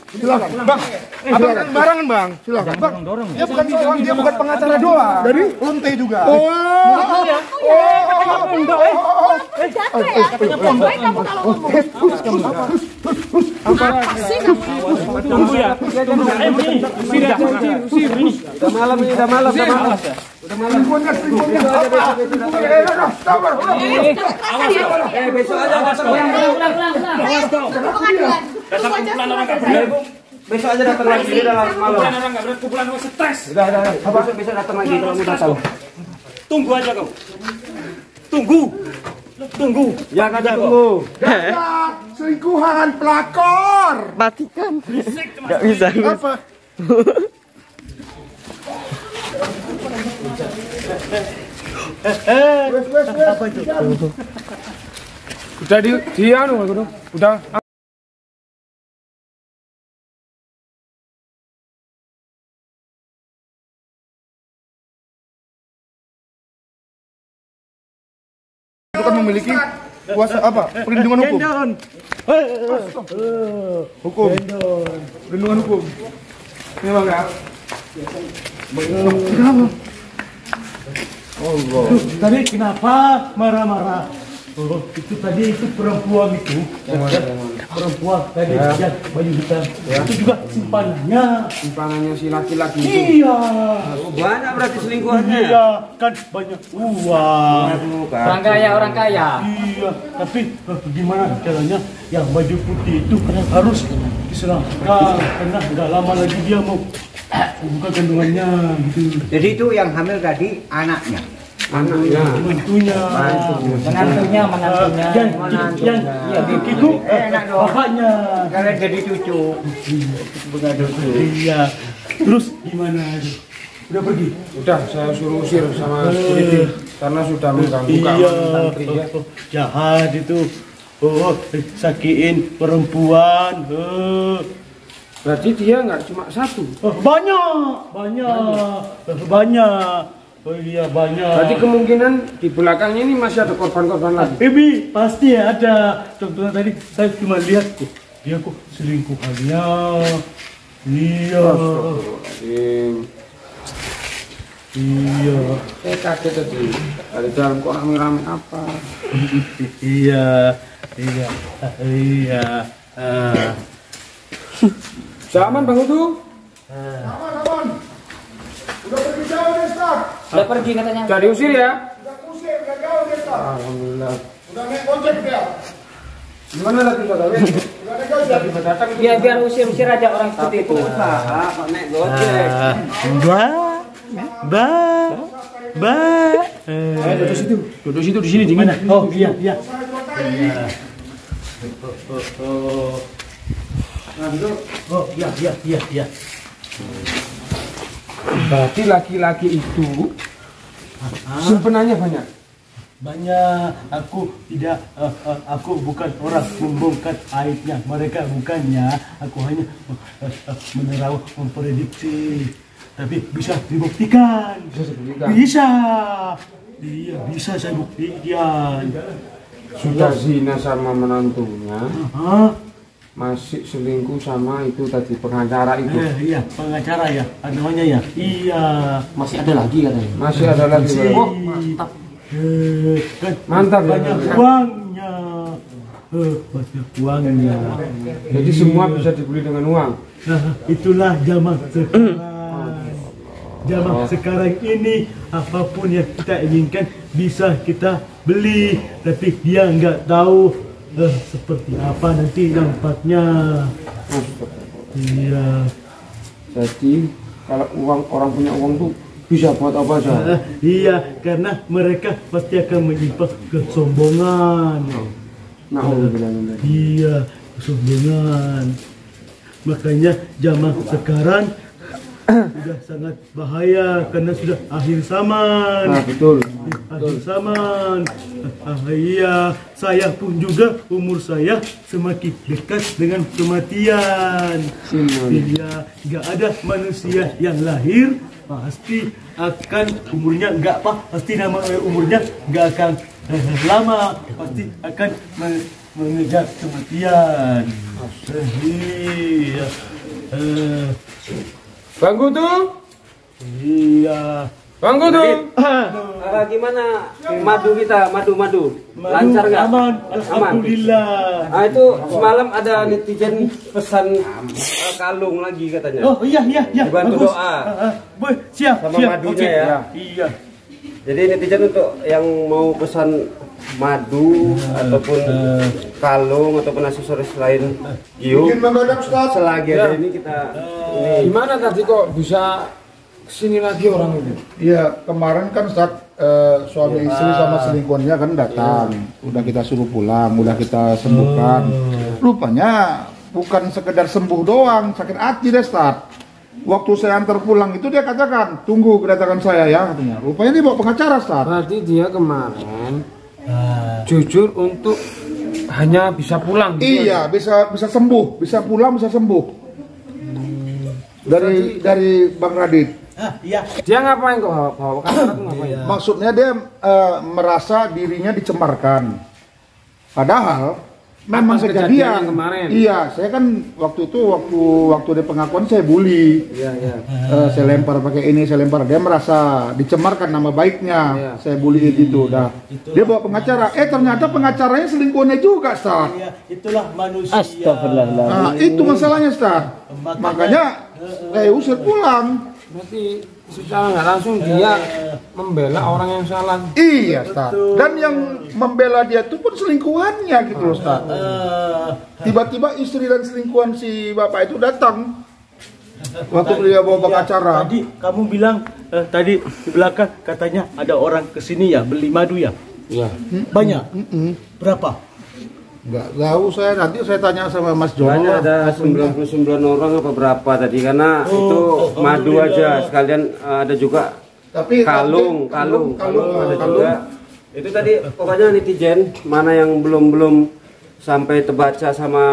Silakan, Bang. Abang kan barangan Bang. Silakan, Bang. Dia bukan seorang, dia bukan pengacara doang. Dari Lonte juga. Tunggu ya. Ayo begini. Usir ini. Udah malam ini, udah malam. Selingkuhannya. Sabar. Besok aja datang. Dasar kumpulan orang nggak benar. Besok aja datang lagi di dalam malam. Kumpulan orang nggak benar. Kumpulan orang stres. Udah. Besok datang lagi kalau udah tahu. Tunggu aja kau. Tunggu. Ya kagak tunggu. Selingkuhan pelakor. Matikan. Nggak bisa. Apa? Apa itu? Udah di anu Bang Kutu. Udah. Itu kan memiliki kuasa apa? Perlindungan hukum. Hukum. Perlindungan hukum. Ini Bang ya. Allah. Tadi kenapa marah-marah? Oh, itu tadi itu perempuan itu. Perempuan tadi yang baju hitam. Itu juga simpanannya. Simpanannya si laki-laki itu. Iya. Banyak berarti selingkuhannya. Iya, kan banyak uang. Orang kaya. Iya, tapi gimana caranya yang baju putih itu harus diserahkan karena nggak lama lagi dia mau buka kandungannya gitu. Jadi itu yang hamil tadi anaknya. Anaknya. Menantunya. Menantunya. Yang itu Enak dong. bapaknya. Kalian jadi cucu. Bukan cucu. Iya. Terus gimana itu? Udah pergi? Udah saya suruh usir sama security karena sudah mengganggu Iya. keamanan santri ya. Jahat itu. Oh, sakiin perempuan. Berarti dia nggak cuma satu. Banyak. Oh iya banyak. Berarti kemungkinan di belakangnya ini masih ada korban-korban lagi. Baby, pasti ada. Contohnya tadi saya cuma lihat tuh, dia kok selingkuhannya. Iya. Iya. Saya kaget tadi. Dari dalam kok rame-rame apa? Iya. Zaman Bang Utu? Aman. Udah pergi jauh deh, Ustaz. Udah pergi katanya. Udah diusir ya? Udah kusir, udah jauh deh, Ustaz. Alhamdulillah. Udah naik ojek dia. Gimana lagi Pak Dawe? Udah naik ojek. Datang Biar usir aja orang seperti itu. Pak naik gojek. duduk situ di sini dingin. Oh iya. Oh iya. Berarti laki-laki itu simpenannya banyak. Aku tidak aku bukan orang membongkar aibnya mereka, bukannya aku hanya menerawang, memprediksi, tapi bisa dibuktikan. Bisa saya buktikan. Sudah zina sama menantunya, masih selingkuh sama itu tadi pengacara itu. Iya, pengacara ya, namanya ya. Iya. Masih ada lagi katanya. Masih ada lagi. Oh, mantap. Kan Mantap ya. banyak uangnya. Banyak uangnya. Jadi semua bisa dibeli dengan uang. Nah, itulah zaman sekarang. Zaman sekarang ini apapun yang kita inginkan bisa kita beli, tapi dia nggak tahu seperti apa nanti dampaknya. Iya. Jadi kalau orang punya uang tuh bisa buat apa aja. Iya, karena mereka pasti akan menyimpan kesombongan. Nah, iya, kesombongan. Makanya zaman sekarang sudah sangat bahaya karena sudah akhir zaman. Nah, betul. Akhir zaman. Iya, saya pun juga umur saya semakin dekat dengan kematian. Iya, nggak ada manusia yang lahir pasti akan umurnya pasti umurnya nggak akan lama, pasti akan mengejar kematian. Iya. Bang Gutu? Iya. Bang Gutu? Gimana madu kita, madu lancar nggak? Aman, alhamdulillah. Ah itu semalam ada netizen pesan kalung lagi katanya. Oh iya. Dibantu Bagus. doa. Siap. Sama madunya Oke. ya. Iya. Jadi netizen untuk yang mau pesan madu ataupun kalung ataupun aksesoris lain giu, Bikin mendadak, Ustaz. selagi ada ini kita ini. Gimana tadi kok bisa kesini lagi orang itu? Iya, kemarin kan saat suami istri sama selingkuhannya kan datang. Udah kita suruh pulang, udah kita sembuhkan. Rupanya bukan sekedar sembuh doang, sakit hati deh, Ustaz. Waktu saya antar pulang itu dia katakan, tunggu kedatangan saya ya, katanya. Rupanya dia bawa pengacara, Ustaz. Berarti dia kemarin jujur untuk hanya bisa pulang. Iya, bisa sembuh, bisa pulang, bisa sembuh. Dari Bang Radit. Iya. Dia ngapain kok bawa pengacara tuh ngapain? Maksudnya dia merasa dirinya dicemarkan. Padahal memang Atas kejadian kejadian yang kemarin. Iya, saya kan waktu itu waktu dia pengakuan saya bully. Iya. Saya lempar pakai ini, saya lempar. Dia merasa dicemarkan nama baiknya. Iya. Saya bully gitu. Dah. Dia bawa pengacara. Ternyata pengacaranya selingkuhannya juga, Ustaz. Iya, itulah manusia. Astagfirullahaladzim. Nah, itu masalahnya, Ustaz. Makanya saya usir pulang. Berarti secara nggak langsung dia membela orang yang salah. Iya, Ustaz. Dan yang membela dia itu pun selingkuhannya gitu loh, Ustaz. Tiba-tiba istri dan selingkuhan si bapak itu datang waktu dia bawa pengacara. Tadi kamu bilang tadi di belakang katanya ada orang kesini ya beli madu ya? Iya. Banyak. Berapa? Enggak tahu saya, nanti saya tanya sama Mas Jono. Banyak ada 99 orang apa berapa tadi karena itu madu aja sekalian ada juga Tapi kalung ada juga. Itu tadi pokoknya netizen mana yang belum sampai terbaca sama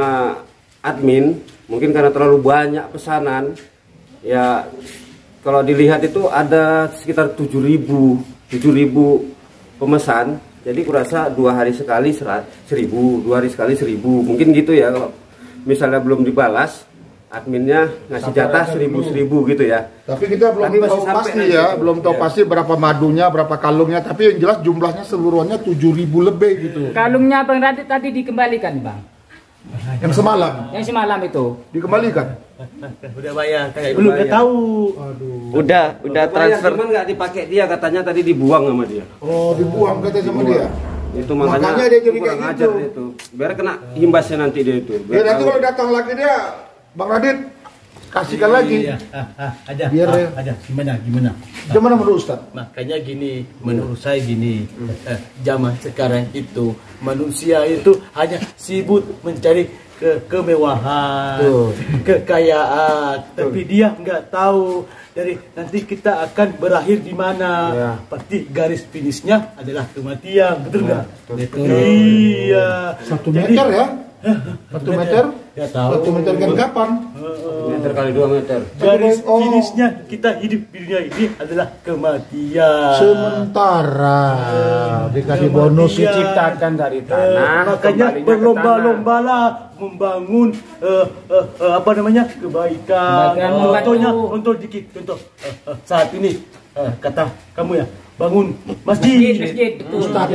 admin mungkin karena terlalu banyak pesanan ya. Kalau dilihat itu ada sekitar 7.000 pemesan. Jadi kurasa 2 hari sekali 1.000, 2 hari sekali 1.000, mungkin gitu ya. Kalau misalnya belum dibalas, adminnya ngasih jatah 1.000 gitu ya. Tapi kita belum tahu pasti ya, belum tahu pasti berapa madunya, berapa kalungnya. Tapi yang jelas jumlahnya seluruhnya 7.000 lebih gitu. Kalungnya Bang Radit tadi dikembalikan, Bang. Yang semalam Yang semalam itu dikembalikan. Udah bayar, belum udah tahu. Udah transfer. Cuman nggak dipakai dia, katanya tadi dibuang sama dia. Oh, dibuang katanya sama dia. Itu makanya dia jadi kurang kayak ajar gitu. itu. Biar kena imbasnya nanti dia itu. Ya nanti kalau datang lagi dia, Bang Radit kasihkan lagi. Iya, ada. Biar Ada. Gimana? Gimana menurut Ustaz? Makanya gini, menurut saya gini, zaman sekarang itu manusia itu hanya sibuk mencari kemewahan, kekayaan, tapi dia nggak tahu dari nanti kita akan berakhir di mana. Pasti garis finishnya adalah kematian, betul nggak? Betul. Iya. 1 meter ya? 1 meter? Ya tahu. 1 meter kan kapan? 1 meter kali 2 meter. Garis finishnya kita hidup di dunia ini adalah kematian. Sementara dikasih bonus Diciptakan dari tanah, Makanya kembalinya ke berlomba-lombalah membangun kebaikan. Contohnya, contoh dikit, contoh saat ini kata kamu ya, bangun masjid. Ustaz,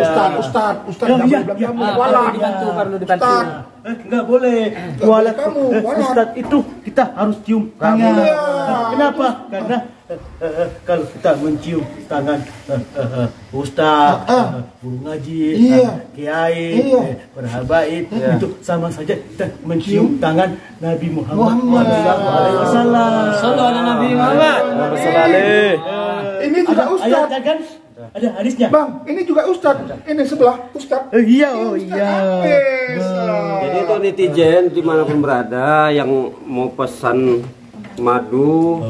perlu dibantu. Enggak boleh. Kualat kamu. Ustaz itu kita harus cium tangan. Kenapa? Karena kalau kita mencium tangan ustaz, guru ngaji, kiai, berhabaib, itu sama saja kita mencium tangan Nabi Muhammad SAW. Sallu ala Nabi Muhammad. Ini juga Ustaz. Ayatnya kan ada hadisnya. Bang, ini juga Ustaz. Ini sebelah Ustaz. Iya. Jadi itu netizen dimanapun berada yang mau pesan madu,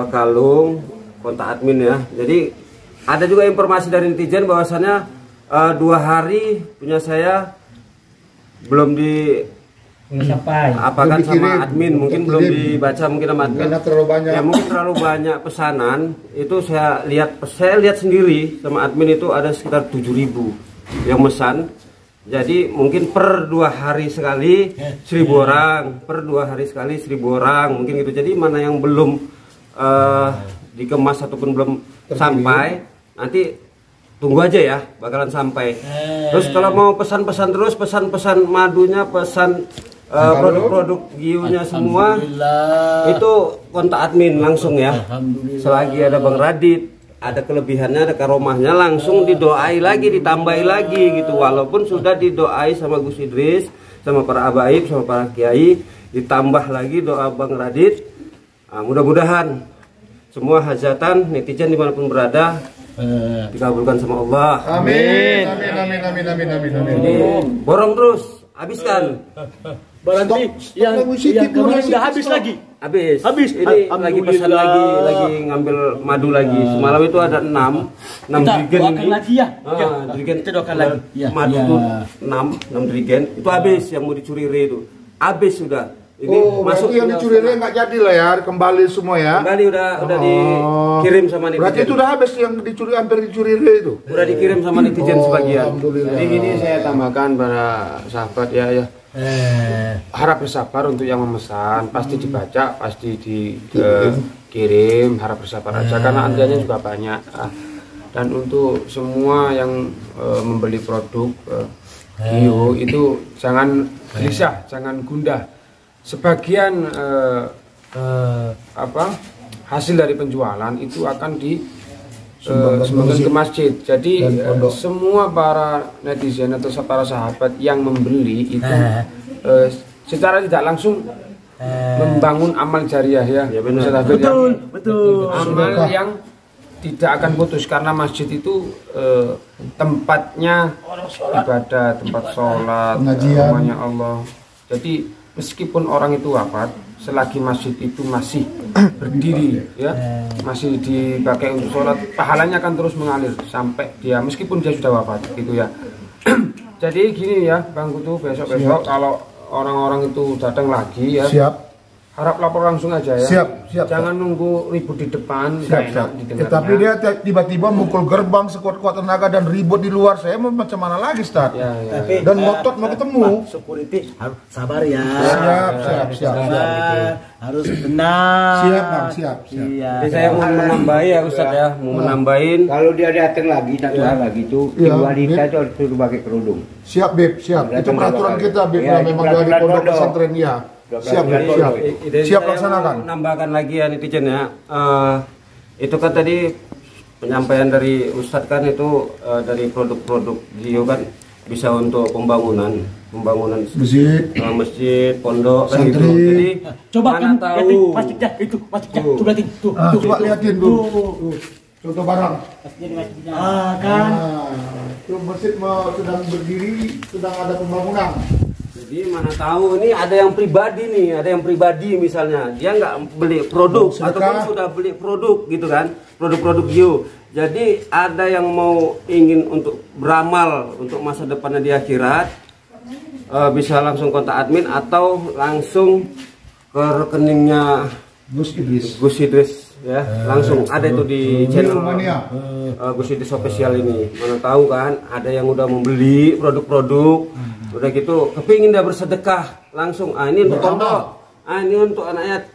kalung, kontak admin ya. Jadi ada juga informasi dari netizen bahwasannya 2 hari punya saya belum apakan sama admin, mungkin belum dibaca mungkin sama admin. Karena terlalu banyak. Ya mungkin terlalu banyak pesanan. Itu saya lihat sendiri sama admin itu ada sekitar 7.000 yang mesan. Jadi mungkin per 2 hari sekali 1.000 orang, per 2 hari sekali 1.000 orang, mungkin gitu. Jadi mana yang belum dikemas ataupun belum sampai, nanti tunggu aja ya, bakalan sampai. Terus kalau mau pesan-pesan terus, pesan-pesan madunya, pesan produk-produk giunya semua, itu kontak admin langsung ya. Selagi ada Bang Radit, ada kelebihannya, ada karomahnya, langsung didoai lagi, ditambahi lagi gitu. Walaupun sudah didoai sama Gus Idris, sama para abaib, sama para kiai, ditambah lagi doa Bang Radit. Mudah-mudahan semua hajatan netizen dimanapun berada dikabulkan sama Allah. Amin. Jadi borong terus, habiskan. Berarti yang kemarin udah habis lagi. Habis. Ini lagi Alhamdulillah. pesan lagi ngambil madu lagi. Semalam itu ada 6 drigen ini. Lagi ya. Drigen Kita doakan lagi. Madu itu 6 drigen. Itu habis yang mau dicuri itu. Habis sudah. Ini masuk yang dicuri nggak jadi lah ya, kembali semua ya. Kembali udah dikirim sama netizen. Berarti itu udah habis yang dicuri, hampir dicuri itu. Udah dikirim sama netizen sebagian. Jadi ini saya tambahkan para sahabat ya. Harap bersabar untuk yang memesan, pasti dibaca, pasti dikirim, harap bersabar aja karena antriannya juga banyak. Dan untuk semua yang membeli produk Gio itu jangan gelisah, jangan gundah. Sebagian hasil dari penjualan itu akan disumbangkan ke masjid. Jadi semua para netizen atau para sahabat yang membeli itu secara tidak langsung membangun amal jariah ya. Betul. Amal yang tidak akan putus karena masjid itu tempatnya ibadah, tempat sholat, rumahnya Allah. Jadi meskipun orang itu wafat, selagi masjid itu masih berdiri ya, masih dipakai untuk sholat, pahalanya akan terus mengalir sampai dia, meskipun dia sudah wafat gitu ya. Jadi gini ya Bang Kutu, besok kalau orang-orang itu datang lagi ya. Siap. Harap lapor langsung aja ya. Siap. Jangan nunggu ribut di depan. Siap. Didengarnya. Tapi dia tiba-tiba mukul gerbang sekuat-kuat tenaga dan ribut di luar. Saya mau macam mana lagi, Ustaz? Ya. Dan ngotot mau ketemu. Security harus sabar ya. Siap. Harus tenang. Siap, Bang. Siap. Iya. Jadi saya mau menambahi ya Ustaz ya, mau menambahin. Kalau dia datang lagi, satu hal lagi itu, Iya, wanita Beb. itu harus suruh pakai kerudung. Siap, Beb. Siap. Itu peraturan kita, Beb. Ya, Memang peraturan dari pondok pondok. pesantren ya. Siap, Beb. Siap. Ide Siap saya laksanakan. mau Nambahkan lagi ya netizen ya. Itu kan tadi penyampaian dari Ustadz kan itu dari produk-produk Gio kan bisa untuk pembangunan masjid, pondok kan gitu. Santri. Jadi Coba mana kamu tahu liatin masjidnya itu, masjidnya. Tuh. Coba liatin tuh. Coba liatin tuh. Contoh barang. Kan. Itu masjid sedang berdiri, sedang ada pembangunan. Jadi mana tahu ini ada yang pribadi misalnya dia nggak beli produk Sedekah. ataupun sudah beli produk gitu kan, produk-produk Gio. Jadi ada yang mau ingin untuk beramal untuk masa depannya di akhirat, bisa langsung kontak admin atau langsung ke rekeningnya Gus Idris ya, langsung ada itu di channel Gus Idris official ini. Mana tahu kan ada yang udah membeli produk-produk, udah gitu kepingin dia bersedekah langsung. Ini untuk pondok, ini untuk anak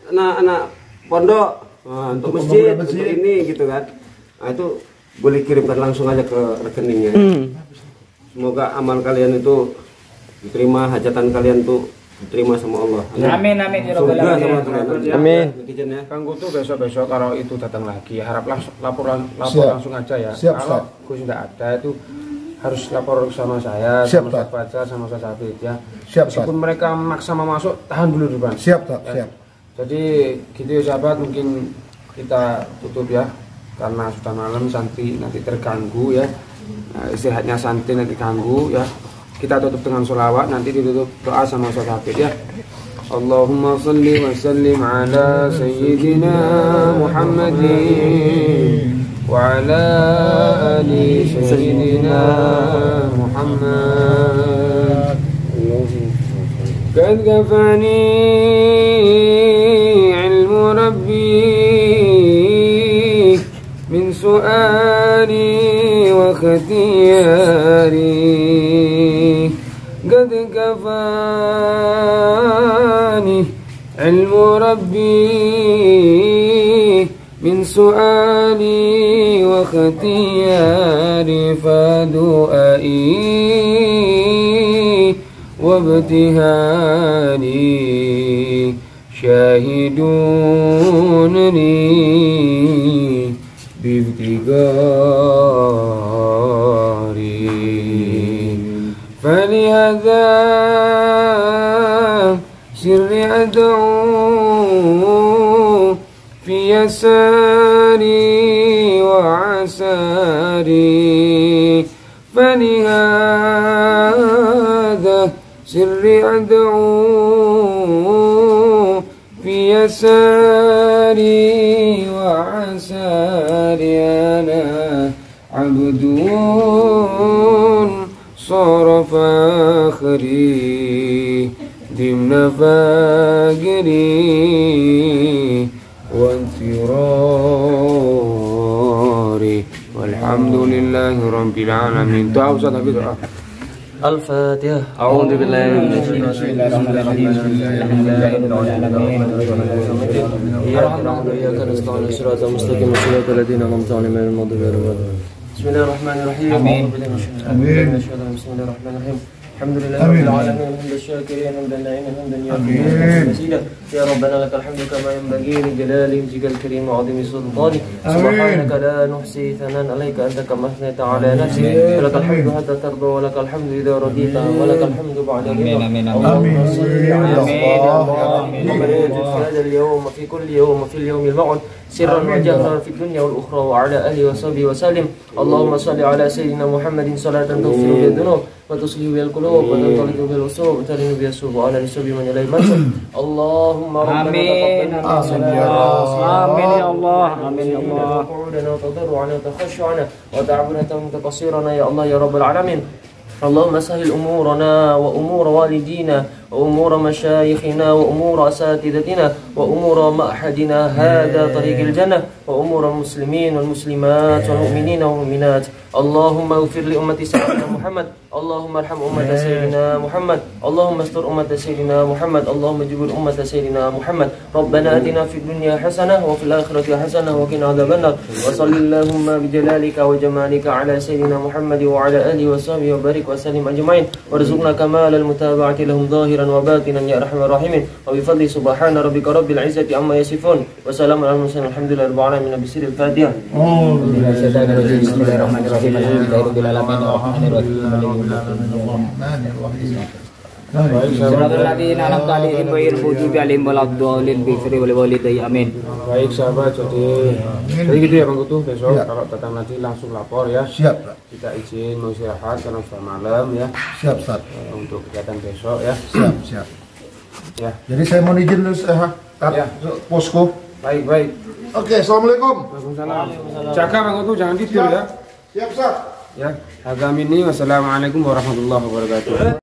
pondok, untuk masjid, untuk ini gitu kan. Itu boleh kirimkan langsung aja ke rekeningnya. Semoga amal kalian itu diterima, hajatan kalian tuh diterima sama Allah. Amin ya rabbal Surga sama alamin. Tuhan. Amin. Netizen ya. Kanggo tuh besok kalau itu datang lagi, harap lapor Siap. langsung aja ya. Siap, Kalau Ustaz. Gus tidak ada itu harus lapor sama saya, Siap, sama Ustaz Ustaz. Fajar, sama Ustaz Hafid ya. Siap, Ustaz. Meskipun mereka maksa mau masuk, tahan dulu di depan. Siap, Pak. Ya. Siap. Jadi gitu ya sahabat, mungkin kita tutup ya karena sudah malam, santri nanti terganggu ya. Nah, istirahatnya santri nanti ganggu ya. Kita tutup dengan sholawat, nanti ditutup doa sama Ustaz Hafid ya. Allahumma salli wa sallim ala sayyidina Muhammadin wa ala ali sayyidina Muhammad. Qad kafani ilmu rabbi min su'ali wa khatiyari. قد كفاني علم ربي من سؤالي واختياري فدعائي وابتهالي شاهدون لي بابتغاري فلهذا سر أدعو في يساري وعساري فلهذا سر أدعو في يساري وعساري أنا عبد صار فاخري ضمن فاقري وانتراري والحمد لله رب العالمين. دعاء أستاذ حفيظ. الفاتحة. أعوذ بالله من الشيطان الرجيم. إياك نعبد وإياك نستعين صراط المستقيم صراط الذين أنعمت عليهم غير المغضوب عليهم. بسم الله الرحمن الرحيم. آمين. بسم الله الرحمن الرحيم. الحمد لله رب العالمين حمد الشاكرين حمدا نعيما حمدا يوفي مزيدا. يا ربنا لك الحمد كما ينبغي لجلال وجهك الكريم وعظيم سلطانك. سبحانك لا نحصي ثناء عليك أنت كما أثنيت على نفسك. ولك الحمد حتى ترضى ولك الحمد إذا رضيت ولك الحمد بعد رضا. اللهم صل على سيدنا محمد في هذا اليوم وفي كل يوم وفي اليوم الموعود سرا وجهرا في الدنيا والأخرى وعلى آله وصحبه وسلم. اللهم صل على سيدنا محمد صلاة تغفر بها الذنوب وتصلح بها القلوب وتنطلق بها الأصول وترن بها السوء وعلى نسب من إليه المنصب. اللهم ربنا آمين. تقبل منا آمين يا الله. آمين يا الله. وقعودنا وتضرعنا وتخشعنا وتعبنا وتقصيرنا يا الله يا رب العالمين. اللهم سهل أمورنا وأمور والدينا وأمور مشايخنا وأمور أساتذتنا وأمور معهدنا هذا طريق الجنة وأمور المسلمين والمسلمات والمؤمنين والمؤمنات. اللهم اغفر لأمة سيدنا محمد، اللهم ارحم أمة سيدنا محمد، اللهم استر أمة سيدنا محمد، اللهم اجبر أمة سيدنا محمد. ربنا آتنا في الدنيا حسنة وفي الآخرة حسنة وقنا عذاب النار. وصل اللهم بجلالك وجمالك على سيدنا محمد وعلى آله وصحبه وبارك وسلم أجمعين، وارزقنا كمال المتابعة لهم ظاهرا وباطنا يا أرحم الراحمين. وبفضل سبحان ربك رب العزة عما يصفون وسلام على المرسلين الحمد لله رب العالمين. بسر الفاتحة. بسم الله الرحمن الرحيم. Alhamdulillahirabbil alamin. Suratul ladzina an'amta 'alaihim ghairil maghdubi 'alaihim waladdallin bifri wal walidayya amin. Baik sahabat, jadi gitu ya Bang Kutu, besok kalau datang nanti langsung lapor ya. Siap, Pak. Kita izin mau istirahat karena sudah malam ya. Siap, Ustaz. Untuk kegiatan besok ya. Siap. Ya. Jadi saya mau izin dulu Ya. posko. Baik. Oke, assalamualaikum. Waalaikumsalam. Jaga Bang Kutu, jangan tidur ya. Siap, Ustaz. Ya. Agam ini wassalamualaikum warahmatullahi wabarakatuh.